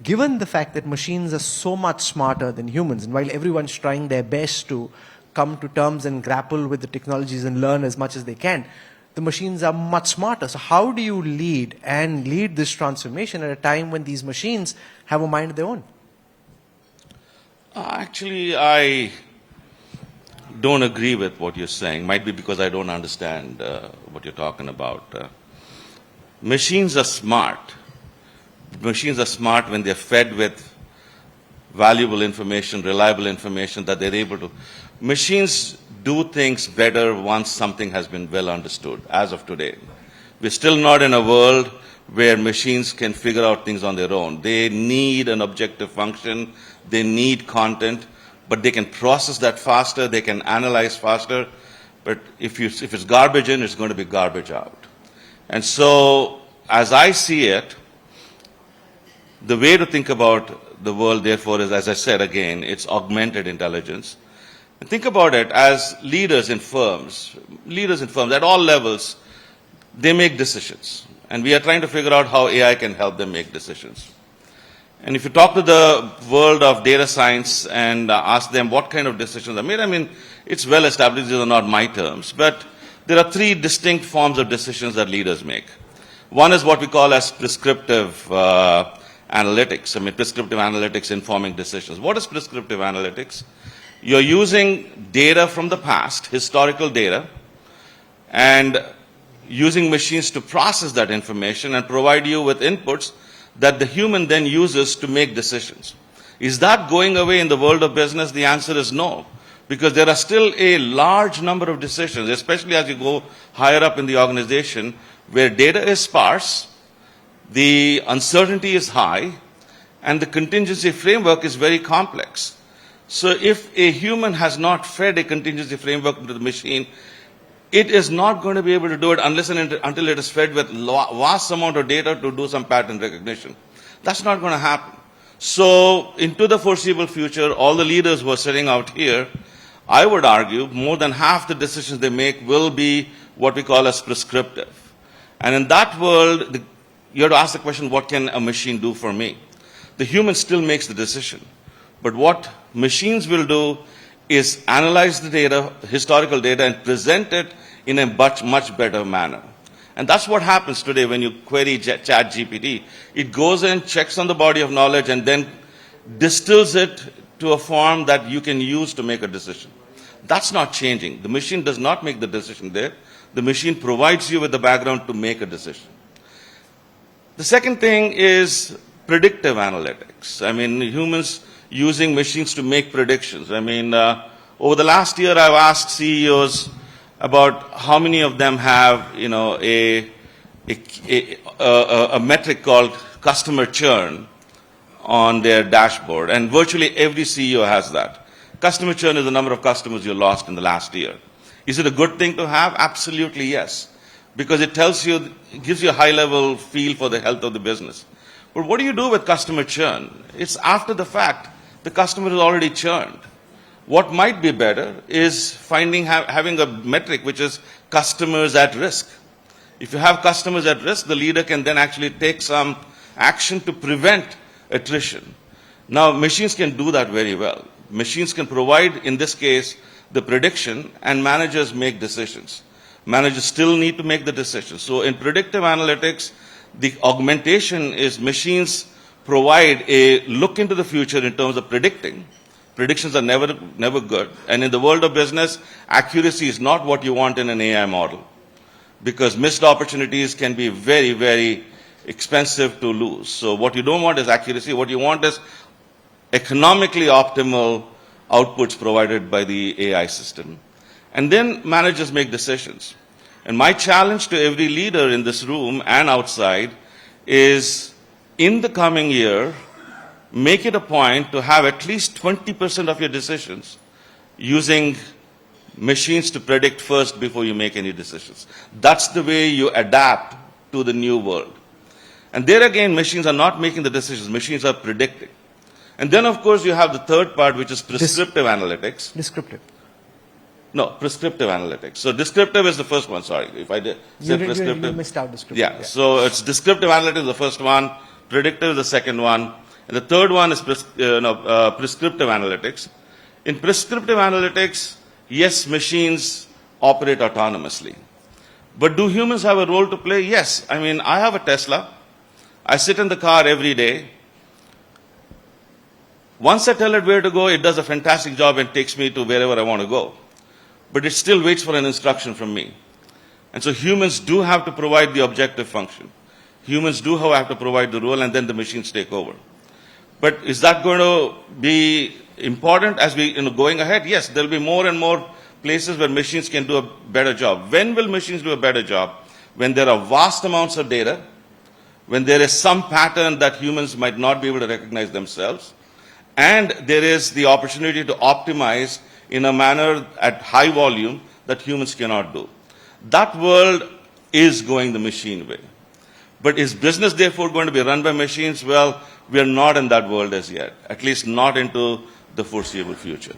given the fact that machines are so much smarter than humans, and while everyone's trying their best to come to terms and grapple with the technologies and learn as much as they can, the machines are much smarter. So how do you lead this transformation at a time when these machines have a mind of their own? Actually, I don't agree with what you're saying. Might be because I don't understand what you're talking about. Machines are smart. Machines are smart when they're fed with valuable information, reliable information that they're able to. Machines do things better once something has been well understood, as of today. We're still not in a world where machines can figure out things on their own. They need an objective function, they need content, but they can process that faster, they can analyze faster. But if it's garbage in, it's going to be garbage out. And so, as I see it, the way to think about the world, therefore, is, as I said again, it's augmented intelligence. And think about it as leaders in firms at all levels, they make decisions. And we are trying to figure out how AI can help them make decisions. And if you talk to the world of data science and ask them what kind of decisions are made, I mean, it's well established, these are not my terms, but there are three distinct forms of decisions that leaders make. One is what we call as prescriptive analytics. I mean, prescriptive analytics informing decisions. What is prescriptive analytics? You're using data from the past, historical data, and using machines to process that information and provide you with inputs that the human then uses to make decisions. Is that going away in the world of business? The answer is no, because there are still a large number of decisions, especially as you go higher up in the organization, where data is sparse, the uncertainty is high, and the contingency framework is very complex. So if a human has not fed a contingency framework into the machine, it is not going to be able to do it unless and until it is fed with vast amount of data to do some pattern recognition. That's not going to happen. So into the foreseeable future, all the leaders who are sitting out here, I would argue more than half the decisions they make will be what we call as prescriptive. And in that world, you have to ask the question, what can a machine do for me? The human still makes the decision. But what machines will do is analyze the data, historical data, and present it in a much better manner. And that's what happens today when you query ChatGPT. It goes in, checks on the body of knowledge, and then distills it to a form that you can use to make a decision. That's not changing. The machine does not make the decision there. The machine provides you with the background to make a decision. The second thing is predictive analytics. I mean, humans using machines to make predictions. I mean, over the last year, I've asked CEOs about how many of them have, a metric called customer churn on their dashboard, and virtually every CEO has that. Customer churn is the number of customers you lost in the last year. Is it a good thing to have? Absolutely yes, because it gives you a high-level feel for the health of the business. But what do you do with customer churn? It's after the fact. The customer is already churned. What might be better is having a metric which is customers at risk. If you have customers at risk, the leader can then actually take some action to prevent attrition. Now, machines can do that very well. Machines can provide, in this case, the prediction, and managers make decisions. Managers still need to make the decisions. So in predictive analytics, the augmentation is machines provide a look into the future in terms of predicting. Predictions are never good. And in the world of business, accuracy is not what you want in an AI model, because missed opportunities can be very, very expensive to lose. So what you don't want is accuracy. What you want is economically optimal outputs provided by the AI system. And then managers make decisions. And my challenge to every leader in this room and outside is, in the coming year, make it a point to have at least 20% of your decisions using machines to predict first before you make any decisions. That's the way you adapt to the new world. And there again, machines are not making the decisions, machines are predicting. And then, of course, you have the third part, which is prescriptive analytics. Descriptive. No, prescriptive analytics. So descriptive is the first one, sorry. If I did say prescriptive. You missed out descriptive. Yeah, so it's descriptive analytics is the first one, predictive is the second one, And the third one is prescriptive analytics. In prescriptive analytics, yes, machines operate autonomously. But do humans have a role to play? Yes. I mean, I have a Tesla. I sit in the car every day. Once I tell it where to go, it does a fantastic job and takes me to wherever I want to go. But it still waits for an instruction from me. And so humans do have to provide the objective function. Humans do have to provide the role, and then the machines take over. But is that going to be important as we going ahead? Yes, there will be more and more places where machines can do a better job. When will machines do a better job? When there are vast amounts of data, when there is some pattern that humans might not be able to recognize themselves, and there is the opportunity to optimize in a manner at high volume that humans cannot do. That world is going the machine way. But is business therefore going to be run by machines? Well, we are not in that world as yet, at least not into the foreseeable future.